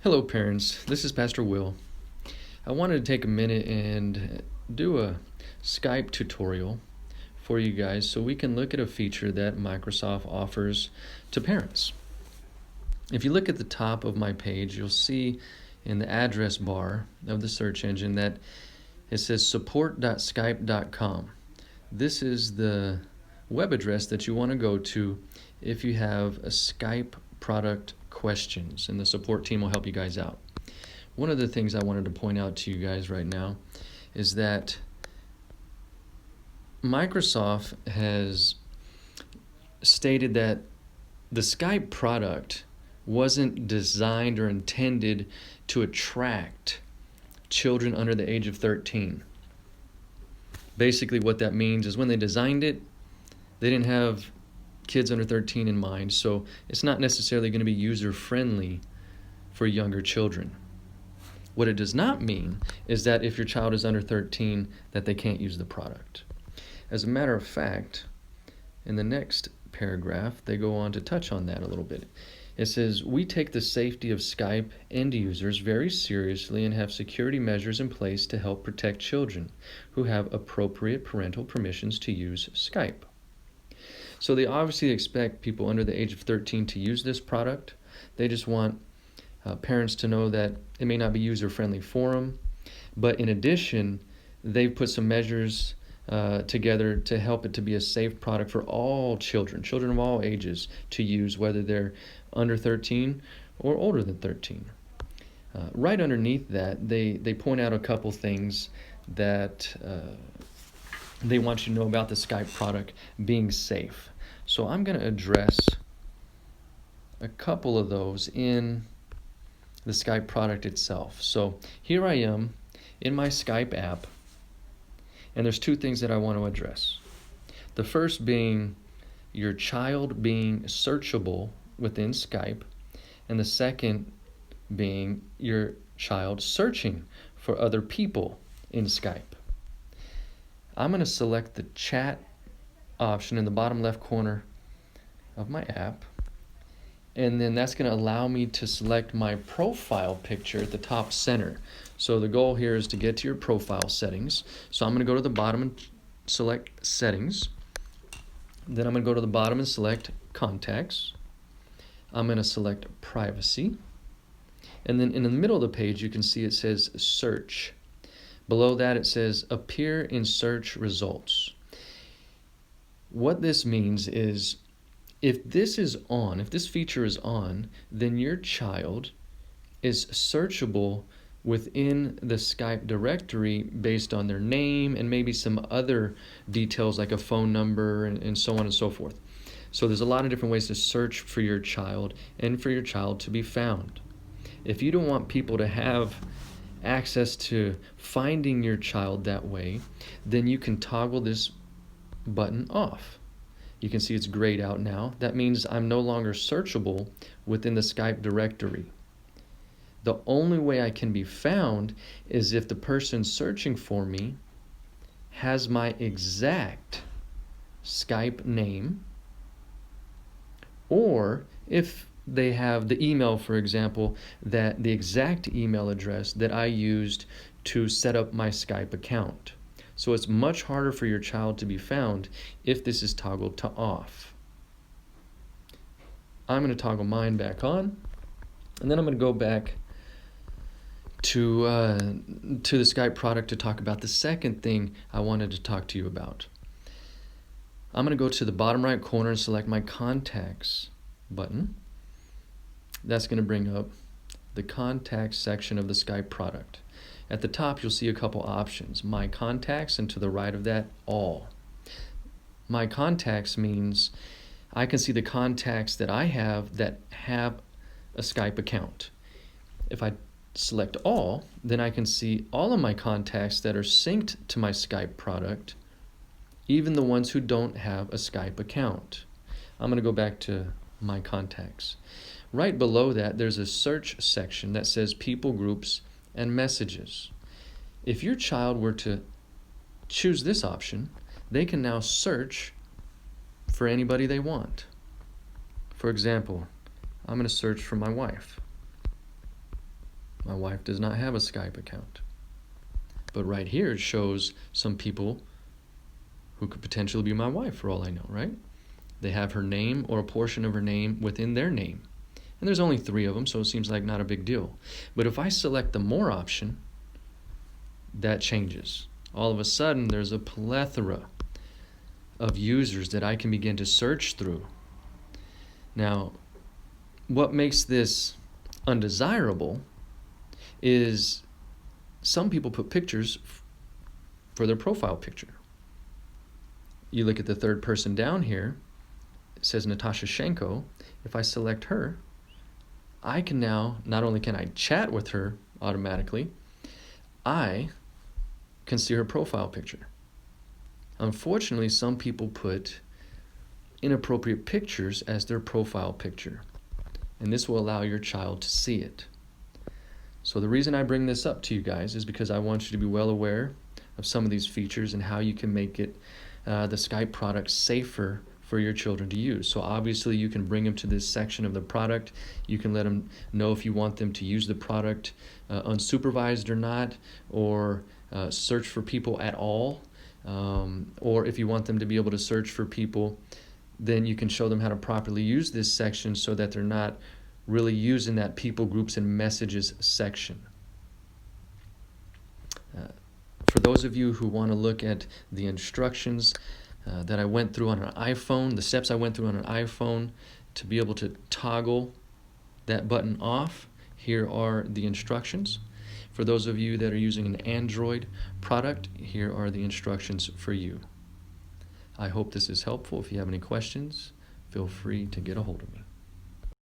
Hello, parents. This is Pastor Will. I wanted to take a minute and do a Skype tutorial for you guys so we can look at a feature that Microsoft offers to parents. If you look at the top of my page, you'll see in the address bar of the search engine that it says support.skype.com. This is the web address that you want to go to if you have a Skype product questions, and the support team will help you guys out. One of the things I wanted to point out to you guys right now is that Microsoft has stated that the Skype product wasn't designed or intended to attract children under the age of 13. Basically, what that means is when they designed it, they didn't have kids under 13 in mind, so it's not necessarily going to be user-friendly for younger children. What it does not mean is that if your child is under 13, that they can't use the product. As a matter of fact, in the next paragraph, they go on to touch on that a little bit. It says, "We take the safety of Skype end users very seriously and have security measures in place to help protect children who have appropriate parental permissions to use Skype." So they obviously expect people under the age of 13 to use this product. They just want parents to know that it may not be user-friendly for them. But in addition, they've put some measures together to help it to be a safe product for all children of all ages to use, whether they're under 13 or older than 13. Right underneath that, they point out a couple things that they want you to know about the Skype product being safe. So I'm going to address a couple of those in the Skype product itself. So here I am in my Skype app, and there's two things that I want to address. The first being your child being searchable within Skype, and the second being your child searching for other people in Skype. I'm going to select the chat option in the bottom left corner of my app, and then that's going to allow me to select my profile picture at the top center. So the goal here is to get to your profile settings. So I'm going to go to the bottom and select settings. Then I'm going to go to the bottom and select contacts. I'm going to select privacy. And then in the middle of the page, you can see it says search. Below that, it says appear in search results. What this means is if this feature is on, then your child is searchable within the Skype directory based on their name and maybe some other details like a phone number and so on and so forth. So there's a lot of different ways to search for your child and for your child to be found. If you don't want people to have access to finding your child that way, then you can toggle this button off. You can see it's grayed out now. That means I'm no longer searchable within the Skype directory. The only way I can be found is if the person searching for me has my exact Skype name, or if they have the email, for example, that the exact email address that I used to set up my Skype account. So it's much harder for your child to be found if this is toggled to off. I'm going to toggle mine back on, and then I'm going to go back to the Skype product to talk about the second thing I wanted to talk to you about. I'm going to go to the bottom right corner and select my contacts button. That's going to bring up the contacts section of the Skype product. At the top, you'll see a couple options. My contacts, and to the right of that, all. My contacts means I can see the contacts that I have that have a Skype account. If I select all, then I can see all of my contacts that are synced to my Skype product, even the ones who don't have a Skype account. I'm going to go back to my contacts. Right below that, there's a search section that says people, groups, and messages. If your child were to choose this option, they can now search for anybody they want. For example, I'm going to search for my wife. My wife does not have a Skype account. But right here it shows some people who could potentially be my wife for all I know, right? They have her name or a portion of her name within their name. And there's only 3 of them, so it seems like not a big deal. But if I select the more option, that changes. All of a sudden, there's a plethora of users that I can begin to search through. Now, what makes this undesirable is some people put pictures for their profile picture. You look at the third person down here, it says Natasha Shenko. If I select her, I can now, not only can I chat with her automatically, I can see her profile picture. Unfortunately, some people put inappropriate pictures as their profile picture, and this will allow your child to see it. So the reason I bring this up to you guys is because I want you to be well aware of some of these features and how you can make it the Skype product safer for your children to use. So obviously you can bring them to this section of the product. You can let them know if you want them to use the product unsupervised or not, or search for people at all, or if you want them to be able to search for people, then you can show them how to properly use this section so that they're not really using that people, groups, and messages section. For those of you who want to look at the instructions that I went through on an iPhone, the steps I went through on an iPhone to be able to toggle that button off, here are the instructions. For those of you that are using an Android product, here are the instructions for you. I hope this is helpful. If you have any questions, feel free to get a hold of me.